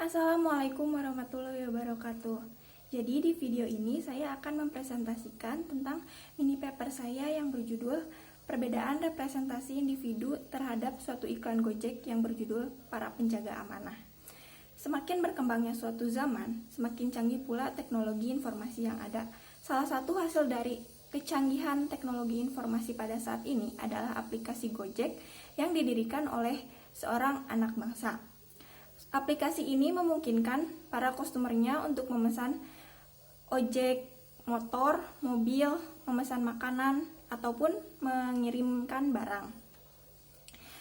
Assalamualaikum warahmatullahi wabarakatuh. Jadi di video ini saya akan mempresentasikan tentang mini paper saya yang berjudul Perbedaan representasi individu terhadap suatu iklan Gojek yang berjudul Para Penjaga Amanah. Semakin berkembangnya suatu zaman, semakin canggih pula teknologi informasi yang ada. Salah satu hasil dari kecanggihan teknologi informasi pada saat ini adalah aplikasi Gojek yang didirikan oleh seorang anak bangsa. Aplikasi ini memungkinkan para customernya untuk memesan ojek, motor, mobil, memesan makanan, ataupun mengirimkan barang.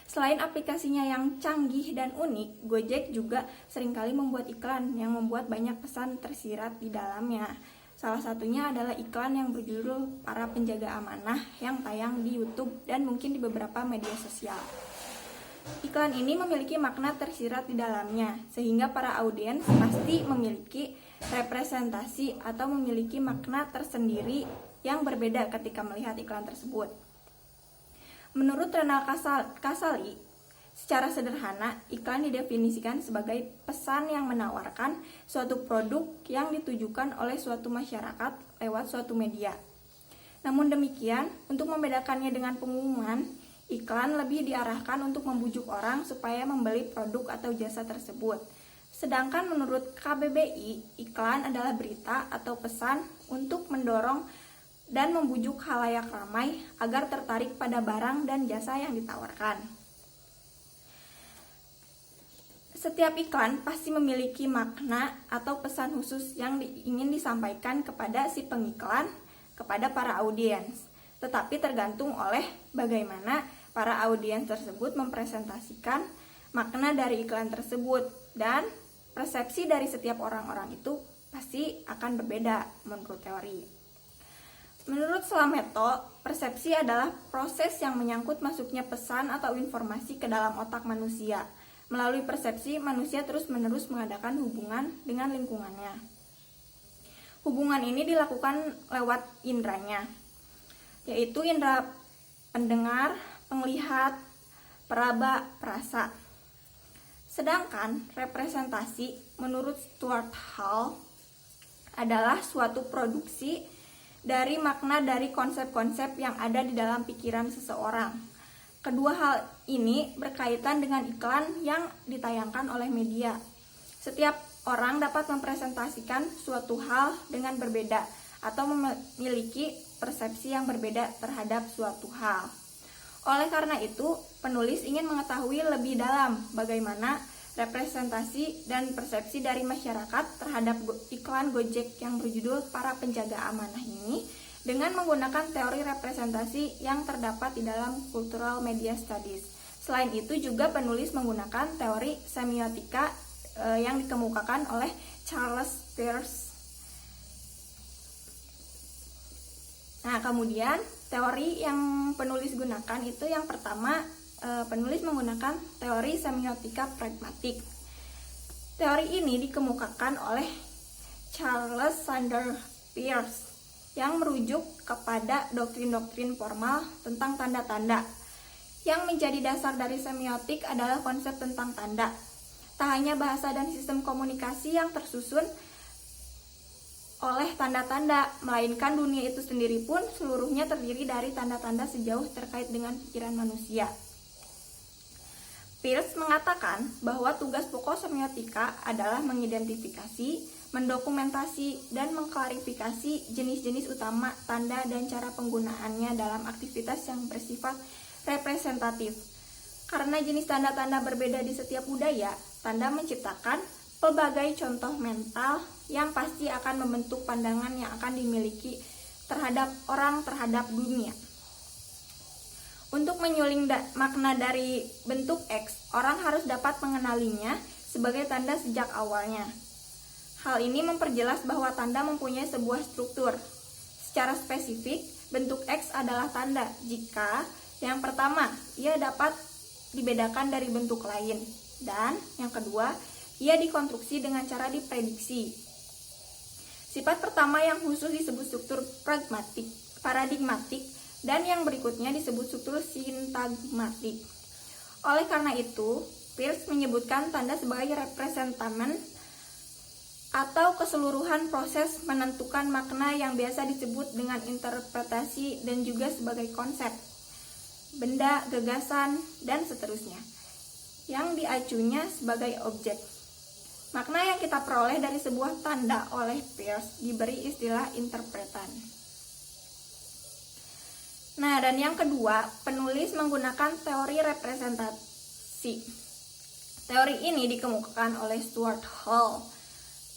Selain aplikasinya yang canggih dan unik, Gojek juga seringkali membuat iklan yang membuat banyak pesan tersirat di dalamnya. Salah satunya adalah iklan yang berjudul Para Penjaga Amanah yang tayang di YouTube dan mungkin di beberapa media sosial. Iklan ini memiliki makna tersirat di dalamnya, sehingga para audiens pasti memiliki representasi atau memiliki makna tersendiri yang berbeda ketika melihat iklan tersebut. Menurut Renal Kasali, secara sederhana, iklan didefinisikan sebagai pesan yang menawarkan suatu produk yang ditujukan oleh suatu masyarakat lewat suatu media. Namun demikian, untuk membedakannya dengan pengumuman, iklan lebih diarahkan untuk membujuk orang supaya membeli produk atau jasa tersebut. Sedangkan menurut KBBI, iklan adalah berita atau pesan untuk mendorong dan membujuk khalayak ramai agar tertarik pada barang dan jasa yang ditawarkan. Setiap iklan pasti memiliki makna atau pesan khusus yang ingin disampaikan kepada si pengiklan, kepada para audiens. Tetapi tergantung oleh bagaimana para audiens tersebut mempresentasikan makna dari iklan tersebut, dan persepsi dari setiap orang-orang itu pasti akan berbeda menurut teori. Menurut Slameto, persepsi adalah proses yang menyangkut masuknya pesan atau informasi ke dalam otak manusia. Melalui persepsi, manusia terus-menerus mengadakan hubungan dengan lingkungannya. Hubungan ini dilakukan lewat indranya, yaitu indera pendengar, penglihat, peraba, perasa. Sedangkan representasi menurut Stuart Hall adalah suatu produksi dari makna dari konsep-konsep yang ada di dalam pikiran seseorang. Kedua hal ini berkaitan dengan iklan yang ditayangkan oleh media. Setiap orang dapat mempresentasikan suatu hal dengan berbeda atau memiliki persepsi yang berbeda terhadap suatu hal. Oleh karena itu, penulis ingin mengetahui lebih dalam bagaimana representasi dan persepsi dari masyarakat terhadap iklan Gojek yang berjudul Para Penjaga Amanah ini dengan menggunakan teori representasi yang terdapat di dalam Cultural Media Studies. Selain itu juga penulis menggunakan teori semiotika yang dikemukakan oleh Charles Peirce. Nah, kemudian teori yang penulis gunakan itu yang pertama, penulis menggunakan teori semiotika pragmatik. Teori ini dikemukakan oleh Charles Sanders Peirce yang merujuk kepada doktrin-doktrin formal tentang tanda-tanda. Yang menjadi dasar dari semiotik adalah konsep tentang tanda. Tak hanya bahasa dan sistem komunikasi yang tersusun oleh tanda-tanda, melainkan dunia itu sendiri pun seluruhnya terdiri dari tanda-tanda sejauh terkait dengan pikiran manusia. Peirce mengatakan bahwa tugas pokok semiotika adalah mengidentifikasi, mendokumentasi, dan mengklarifikasi jenis-jenis utama tanda dan cara penggunaannya dalam aktivitas yang bersifat representatif. Karena jenis tanda-tanda berbeda di setiap budaya, tanda menciptakan pelbagai contoh mental yang pasti akan membentuk pandangan yang akan dimiliki terhadap orang terhadap dunia. Untuk menyuling makna dari bentuk X, orang harus dapat mengenalinya sebagai tanda sejak awalnya. Hal ini memperjelas bahwa tanda mempunyai sebuah struktur. Secara spesifik, bentuk X adalah tanda jika yang pertama, ia dapat dibedakan dari bentuk lain, dan yang kedua, ia dikonstruksi dengan cara diprediksi. Sifat pertama yang khusus disebut struktur paradigmatik, dan yang berikutnya disebut struktur sintagmatik. Oleh karena itu, Peirce menyebutkan tanda sebagai representamen atau keseluruhan proses menentukan makna yang biasa disebut dengan interpretasi dan juga sebagai konsep, benda, gagasan, dan seterusnya, yang diacunya sebagai objek. Makna yang kita peroleh dari sebuah tanda oleh Peirce diberi istilah interpretan. Nah, dan yang kedua, penulis menggunakan teori representasi. Teori ini dikemukakan oleh Stuart Hall.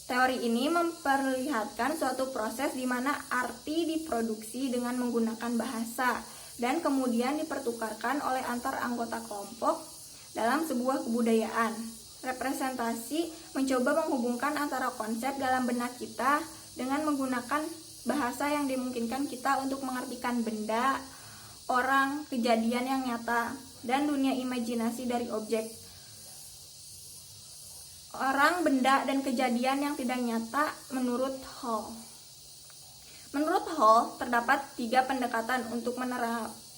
Teori ini memperlihatkan suatu proses di mana arti diproduksi dengan menggunakan bahasa dan kemudian dipertukarkan oleh antar anggota kelompok dalam sebuah kebudayaan. Representasi mencoba menghubungkan antara konsep dalam benak kita dengan menggunakan bahasa yang dimungkinkan kita untuk mengartikan benda, orang, kejadian yang nyata, dan dunia imajinasi dari objek. Orang, benda, dan kejadian yang tidak nyata menurut Hall. Menurut Hall, terdapat 3 pendekatan untuk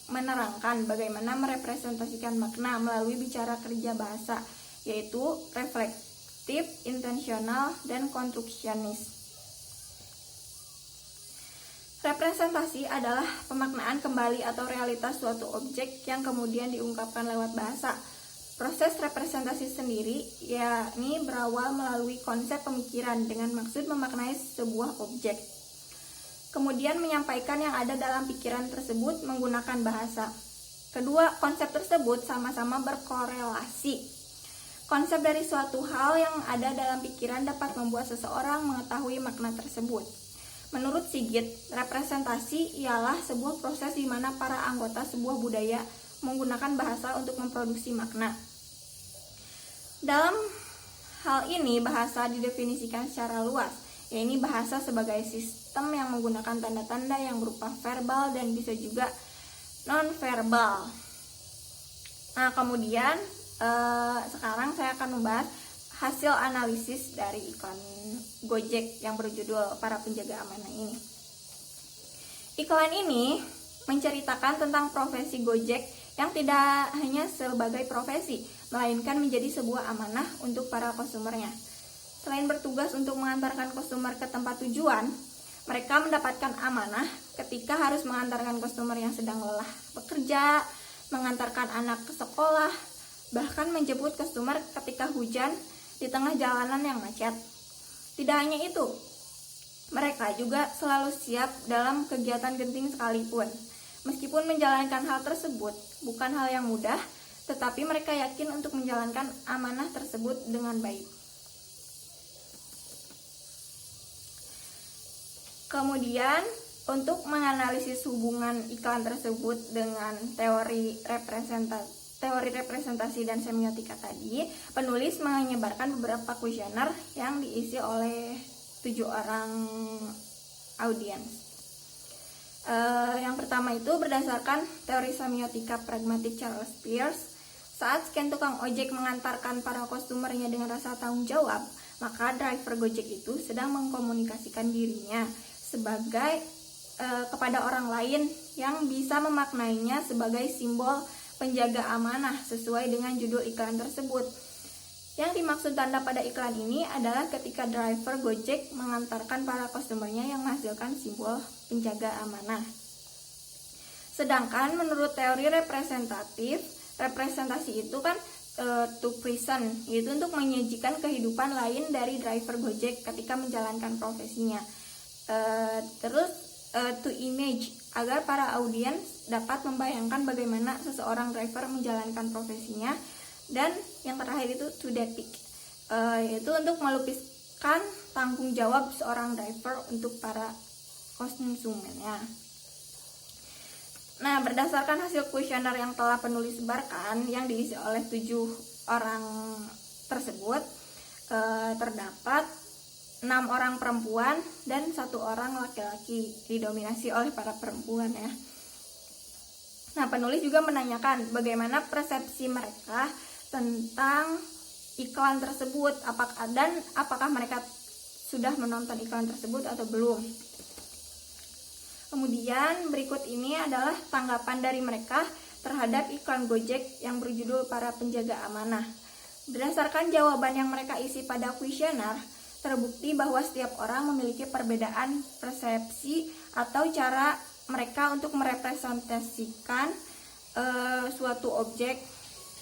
menerangkan bagaimana merepresentasikan makna melalui bicara kerja bahasa, yaitu reflektif, intensional, dan konstruksionis. Representasi adalah pemaknaan kembali atau realitas suatu objek yang kemudian diungkapkan lewat bahasa. Proses representasi sendiri yakni berawal melalui konsep pemikiran dengan maksud memaknai sebuah objek. Kemudian menyampaikan yang ada dalam pikiran tersebut menggunakan bahasa. Kedua konsep tersebut sama-sama berkorelasi. Konsep dari suatu hal yang ada dalam pikiran dapat membuat seseorang mengetahui makna tersebut. Menurut Sigit, representasi ialah sebuah proses di mana para anggota sebuah budaya menggunakan bahasa untuk memproduksi makna. Dalam hal ini, bahasa didefinisikan secara luas, yaitu bahasa sebagai sistem yang menggunakan tanda-tanda yang berupa verbal dan bisa juga non-verbal. Nah, kemudian sekarang saya akan membahas hasil analisis dari iklan Gojek yang berjudul Para Penjaga Amanah ini. Iklan ini menceritakan tentang profesi Gojek yang tidak hanya sebagai profesi, melainkan menjadi sebuah amanah untuk para customer-nya. Selain bertugas untuk mengantarkan customer ke tempat tujuan, mereka mendapatkan amanah ketika harus mengantarkan customer yang sedang lelah bekerja, mengantarkan anak ke sekolah, bahkan menjemput customer ketika hujan di tengah jalanan yang macet. Tidak hanya itu, mereka juga selalu siap dalam kegiatan genting sekalipun. Meskipun menjalankan hal tersebut bukan hal yang mudah, tetapi mereka yakin untuk menjalankan amanah tersebut dengan baik. Kemudian, untuk menganalisis hubungan iklan tersebut dengan teori representasi dan semiotika tadi, penulis menyebarkan beberapa kuesioner yang diisi oleh 7 orang audiens. Yang pertama itu berdasarkan teori semiotika pragmatik Charles Peirce. Saat sekian tukang ojek mengantarkan para customernya dengan rasa tanggung jawab, maka driver Gojek itu sedang mengkomunikasikan dirinya sebagai kepada orang lain yang bisa memaknainya sebagai simbol penjaga amanah sesuai dengan judul iklan tersebut. Yang dimaksud tanda pada iklan ini adalah ketika driver Gojek mengantarkan para customernya yang menghasilkan simbol penjaga amanah. Sedangkan menurut teori representasi itu kan to present, yaitu untuk menyajikan kehidupan lain dari driver Gojek ketika menjalankan profesinya. To image, agar para audiens dapat membayangkan bagaimana seseorang driver menjalankan profesinya. Dan yang terakhir itu to depict, yaitu untuk melukiskan tanggung jawab seorang driver untuk para konsumennya. Nah, berdasarkan hasil kuesioner yang telah penulis sebarkan yang diisi oleh 7 orang tersebut, terdapat 6 orang perempuan dan 1 orang laki-laki, didominasi oleh para perempuan ya. Nah, penulis juga menanyakan bagaimana persepsi mereka tentang iklan tersebut, apakah mereka sudah menonton iklan tersebut atau belum. Kemudian berikut ini adalah tanggapan dari mereka terhadap iklan Gojek yang berjudul Para Penjaga Amanah. Berdasarkan jawaban yang mereka isi pada kuesioner, terbukti bahwa setiap orang memiliki perbedaan persepsi atau cara mereka untuk merepresentasikan suatu objek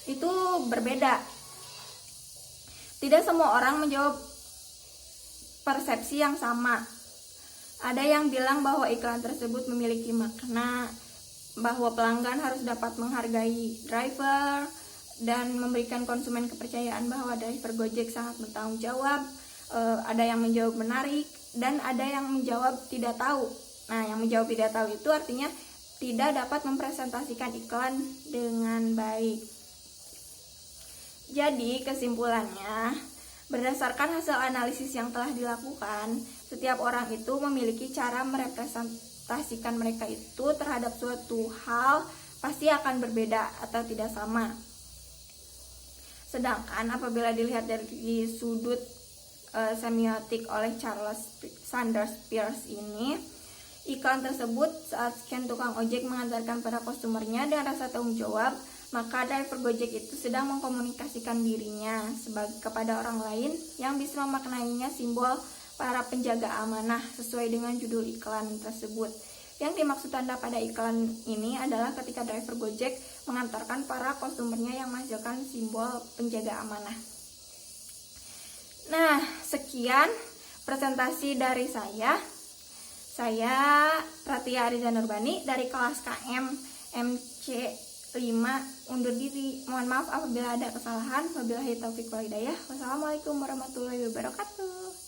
itu berbeda. Tidak semua orang menjawab persepsi yang sama. Ada yang bilang bahwa iklan tersebut memiliki makna, bahwa pelanggan harus dapat menghargai driver, dan memberikan konsumen kepercayaan bahwa driver Gojek sangat bertanggung jawab. Ada yang menjawab menarik, dan ada yang menjawab tidak tahu. Nah, yang menjawab tidak tahu itu artinya tidak dapat mempresentasikan iklan dengan baik. Jadi, kesimpulannya, berdasarkan hasil analisis yang telah dilakukan, setiap orang itu memiliki cara merepresentasikan mereka itu terhadap suatu hal pasti akan berbeda atau tidak sama. Sedangkan apabila dilihat dari sudut semiotik oleh Charles Sanders Peirce ini, iklan tersebut saat sekian tukang ojek mengantarkan pada customernya dengan rasa tanggung jawab, maka driver Gojek itu sedang mengkomunikasikan dirinya kepada orang lain yang bisa memaknainya simbol para penjaga amanah sesuai dengan judul iklan tersebut. Yang dimaksud tanda pada iklan ini adalah ketika driver Gojek mengantarkan para customernya yang menghasilkan simbol penjaga amanah. Nah, sekian presentasi dari saya. Saya Pratia Ariza Nurbani dari kelas KM MC 5 undur diri. Mohon maaf apabila ada kesalahan. Wabillahi taufiq wal hidayah. Wassalamualaikum warahmatullahi wabarakatuh.